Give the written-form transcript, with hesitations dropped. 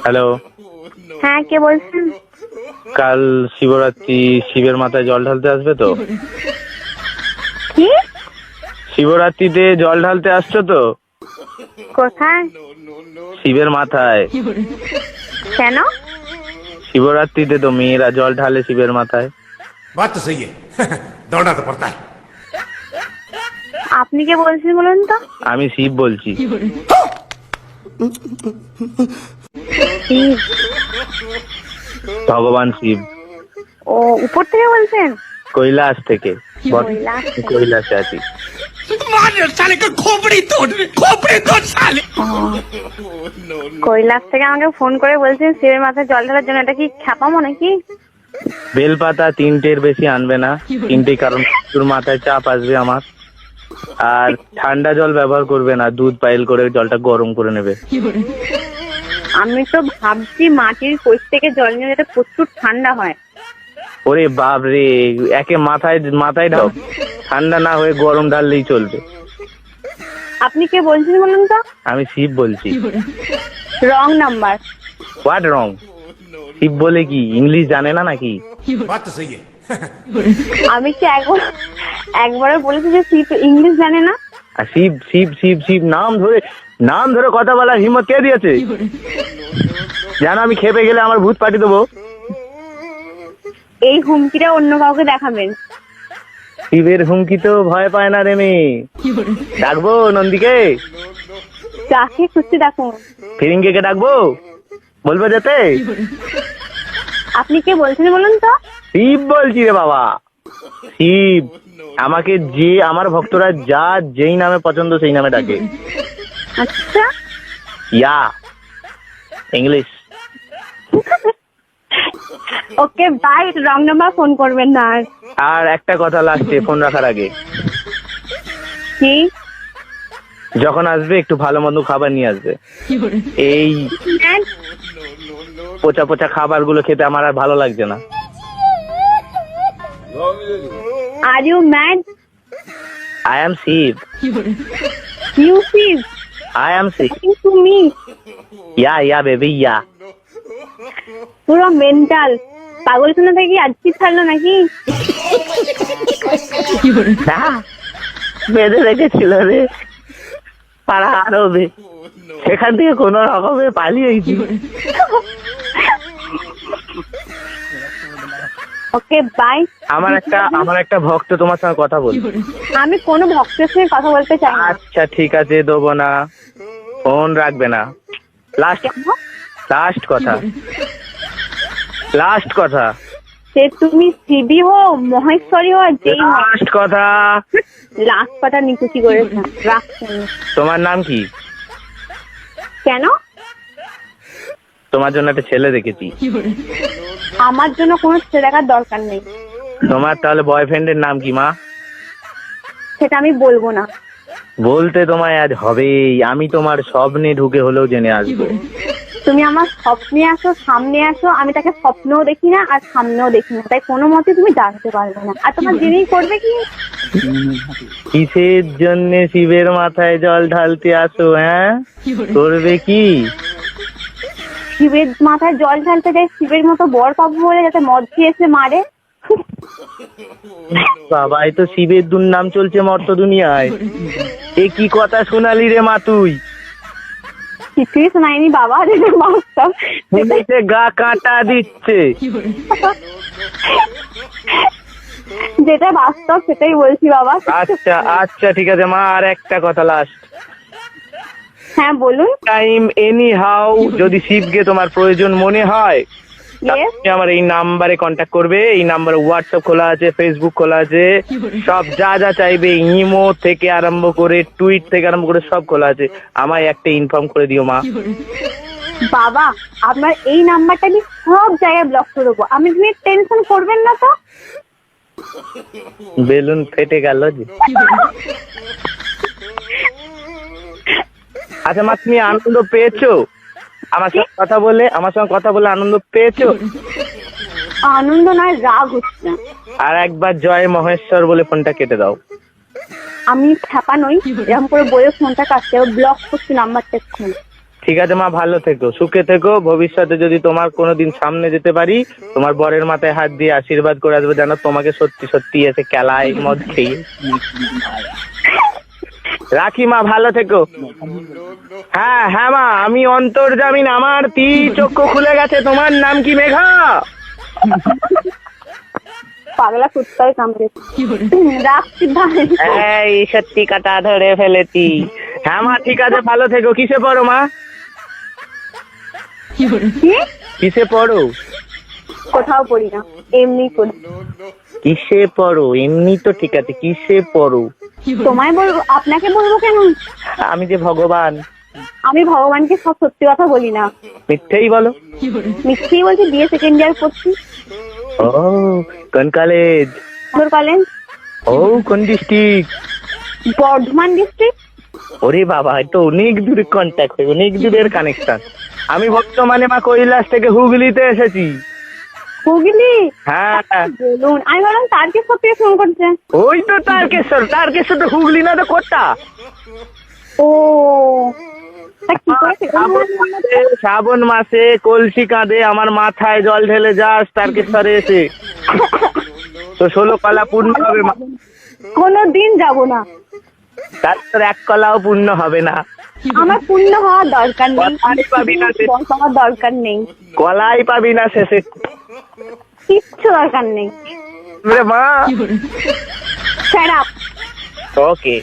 Hello. হ্যাঁ, কে বলছেন? কাল শিবরাত্রি, শিবের মাথায় জল ঢালতে আসবে তো? কি? শিবরাত্রিতে জল ঢালতে আসছো তো? কোথায়? শিবের মাথায়। কেন? শিবরাত্রিতে তো মেয়েরা জল ঢালে শিবের মাথায়। बात तो सही है दौड़ना तो पड़ता है। আপনি কে বলছেন বলুন তো? আমি শিব বলছি। শিব? ভগবান শিব। ও, উপর থেকে বলছেন? কৈলাস থেকে। কৈলাস থেকে। কৈলাসে আছি। কৈলাস থেকে আমাকে ফোন করে বলছেন শিবের মাথায় জল ঢালার জন্য। এটা কি খ্যাপামো নাকি? বেলপাতা 3টের বেশি আনবে না। 3টে, কারণ তোর মাথায় চাপ আসবে আমার। আর ঠান্ডা জল ব্যবহার করবে না, দুধ পাইল করে জলটা গরম করে নেবে। আমি তো ভাবছি মাটির কোষ থেকে জল নিয়ে যেটা প্রচুর ঠান্ডা হয়। ওরে বাপ রে, একে মাথায় ঢাল, ঠান্ডা না হয়ে গরম ঢাললেই চলবে। আপনি কে বলছেন বলুন তো? আমি শিব বলছি। Wrong number. What wrong? Shiv বলে কি ইংলিশ জানে না নাকি? बात तो सही है আমি কি একবারও বলেছি যে শিব ইংলিশ জানে না? আর শিব শিব শিব শিব নাম ধরে কথা বলার হিম্মত কে দিয়েছে? জানো আমি খেপে গেলে আমার ভূত পাঠিয়ে দেবো। এই হুমকিটা অন্য কাউকে দেখাবেন। শিবের হুমকি তো ভয় পায় না রে মেয়ে। ডাকবো নন্দীকে? যাকে খুশি ডাকুন। ফিরিঙ্গে কে ডাকবো? বলবো যেতে? আপনি কে বলছেন বলুন তো? শিব বলছি রে বাবা, শিব। আমাকে যে আমার ভক্তরা যেই নামে পছন্দ সেই নামে ডাকে। আচ্ছা, yeah English. Okay bye. Wrong number phone করবেন না আর। আর একটা কথা লাস্টে ফোন রাখার আগে, কি? যখন আসবে একটু ভালো মন্দ খাবার নিয়ে আসবে। এই পচা পচা খাবার গুলো খেতে আমার আর ভালো লাগছে না। Are you mad? I am Shiv. You Shiv? I am Shiv. To me? Yeah baby yeah. পুরো মেন্টাল পাগলখানা থেকে আজকে ছাড়লো নাকি? বেঁধে রেখেছিল রে পাড়া আরবে, সেখান থেকে কোন রকমে পালিয়েছি। Okay bye. আমার একটা ভক্ত তোমার সঙ্গে কথা বল। আমি কোনো ভক্তের সঙ্গে কথা বলতে চাই না। আচ্ছা ঠিক আছে, দেবো না, ফোন রাখবে না। লাস্ট কথা সে তুমি শিবি হো, মহেশ্বরী হো, আর যেই হো, লাস্ট কথা। লাস্ট কথা নিকুচি করেছে। রাখছেন? তোমার নাম কি? কেন? তোমার জন্য একটা ছেলে দেখেছি। আমার জন্য কোনো ছেলে দেখার দরকার নেই। তোমার তাহলে বয়ফ্রেন্ডের নাম কি মা? সেটা আমি বলবো না। বলতে তোমায় আজ হবেই। আমি তোমার স্বপ্নে ঢুকে হলেও জেনে আসবো। তুমি আমার স্বপ্নে আসো, সামনে আসো, আমি তাকে স্বপ্নেও দেখি না আর সামনেও দেখি না, তাই কোনো মতে তুমি জানতে পারবে না। আর তোমার জেনেই করবে কি? কিসের জন্য শিবের মাথায় জল ঢালতে আসো? হ্যাঁ, করবে কি? শিবের মাথায় জল ঢালতে যাই শিবের মতো বর পাবো বলে, যাতে মদ দিয়ে এসে মারে। বাবা, এই তো শিবের দুর্নাম চলছে মর্ত দুনিয়ায়। এ কি কথা শোনালি রে মা তুই? কিছুই শোনায়নি বাবা, যেটা বাস্তব। শুনেছে গা কাটা দিচ্ছে। যেটা বাস্তব সেটাই বলছি বাবা। আচ্ছা ঠিক আছে মা, আর একটা কথা লাস্ট। হ্যাঁ বলুন। টাইম এনি হাউ যদি শিবকে তোমার প্রয়োজন মনে হয়, Yes? তুমি আমার এই নাম্বারে কন্ট্যাক্ট করবে। এই নাম্বারে হোয়াটসঅ্যাপ খোলা আছে, ফেসবুক খোলা আছে, সব যা চাইবে, ইমো থেকে আরম্ভ করে টুইট থেকে আরম্ভ করে সব খোলা আছে। আমায় একটা ইনফর্ম করে দিও মা। বাবা, আপনার এই নাম্বারটা আমি সব জায়গায় ব্লক করে দেবো। তুমি টেনশন করবেন না তো। বেলুন ফেটে গেল যে। আচ্ছা মা, তুমি আনন্দ পেয়েছো আমার সঙ্গে কথা বলে? আনন্দ পেয়েছো? আনন্দ নয়, রাগ হচ্ছে। আর একবার জয় মহেশ্বর বলে ফোনটা কেটে দাও। আমি খ্যাপা নই, এরকম করে বলে ফোনটা কাটতে ব্লক করছি নাম্বারটা এক্ষুনি। ঠিক আছে মা, ভালো থেকো, সুখে থেকো। ভবিষ্যতে যদি তোমার কোনোদিন সামনে যেতে পারি, তোমার বরের মাথায় হাত দিয়ে আশীর্বাদ করে আসবো, যেন তোমাকে সত্যি সত্যি এসে খেলায় মদ খেয়ে। রাখি মা, ভালো থেকো। হ্যাঁ হ্যাঁ মা, আমি অন্তর্জামিন, আমার চক্ষু খুলে গেছে। তোমার নাম কি মেঘা? পাগলা কুত্তায় কামড়েছে। রাখছি ভাই। এই সত্যি কাটা ধরে ফেলেছি। হ্যাঁ মা, ঠিক আছে, ভালো থেকো। কিসে পড়ো মা? কি? কিসে পড়ো? কোথাও পড়ি না, এমনি পড়ি। কিসে পড়ো? এমনি তো ঠিক আছে, কিসে পড়ো? তোমায় বলবো? আপনাকে বলবো কেন? আমি যে ভগবান। আমি ভগবানকে সব সত্যি কথা বলি না, মিথ্যেই বলো। মিথ্যেই বলছি। বিএ সেকেন্ড ইয়ার পড়ছি। ও, কোন কলেজ? কলেজ। ও, কোন ডিস্ট্রিক্ট? বর্ধমান ডিস্ট্রিক্ট। ওরে বাবা, এটা অনেক দূরের কন্ট্যাক্ট, অনেক দূরের কানেকশন। আমি বর্তমানে মা কৈলাস থেকে হুগলিতে এসেছি। হুগলি? হ্যাঁ। বলুন, আমি বললাম তারকেশ্বর থেকে ফোন করছে। ওই তো তারকেশ্বর, তারকেশ্বর তো হুগলি না তো কোথা? ও, তা কি করে সেটা বললেন? শ্রাবণ মাসে কলসি কাঁধে আমার মাথায় জল ঢেলে যাস তারকেশ্বরে এসে, তো 16 কলা পূর্ণ হবে মা। কোনোদিন যাব না। তারপর 1 কলাও পূর্ণ হবে না। আমার পূর্ণ হওয়ার দরকার নেই, কলাই পাবি না সে- বয়স হওয়ার দরকার নেই, কলাই পাবি না শেষে। কিচ্ছু দরকার নেই। রে মা। Shut up. ওকে।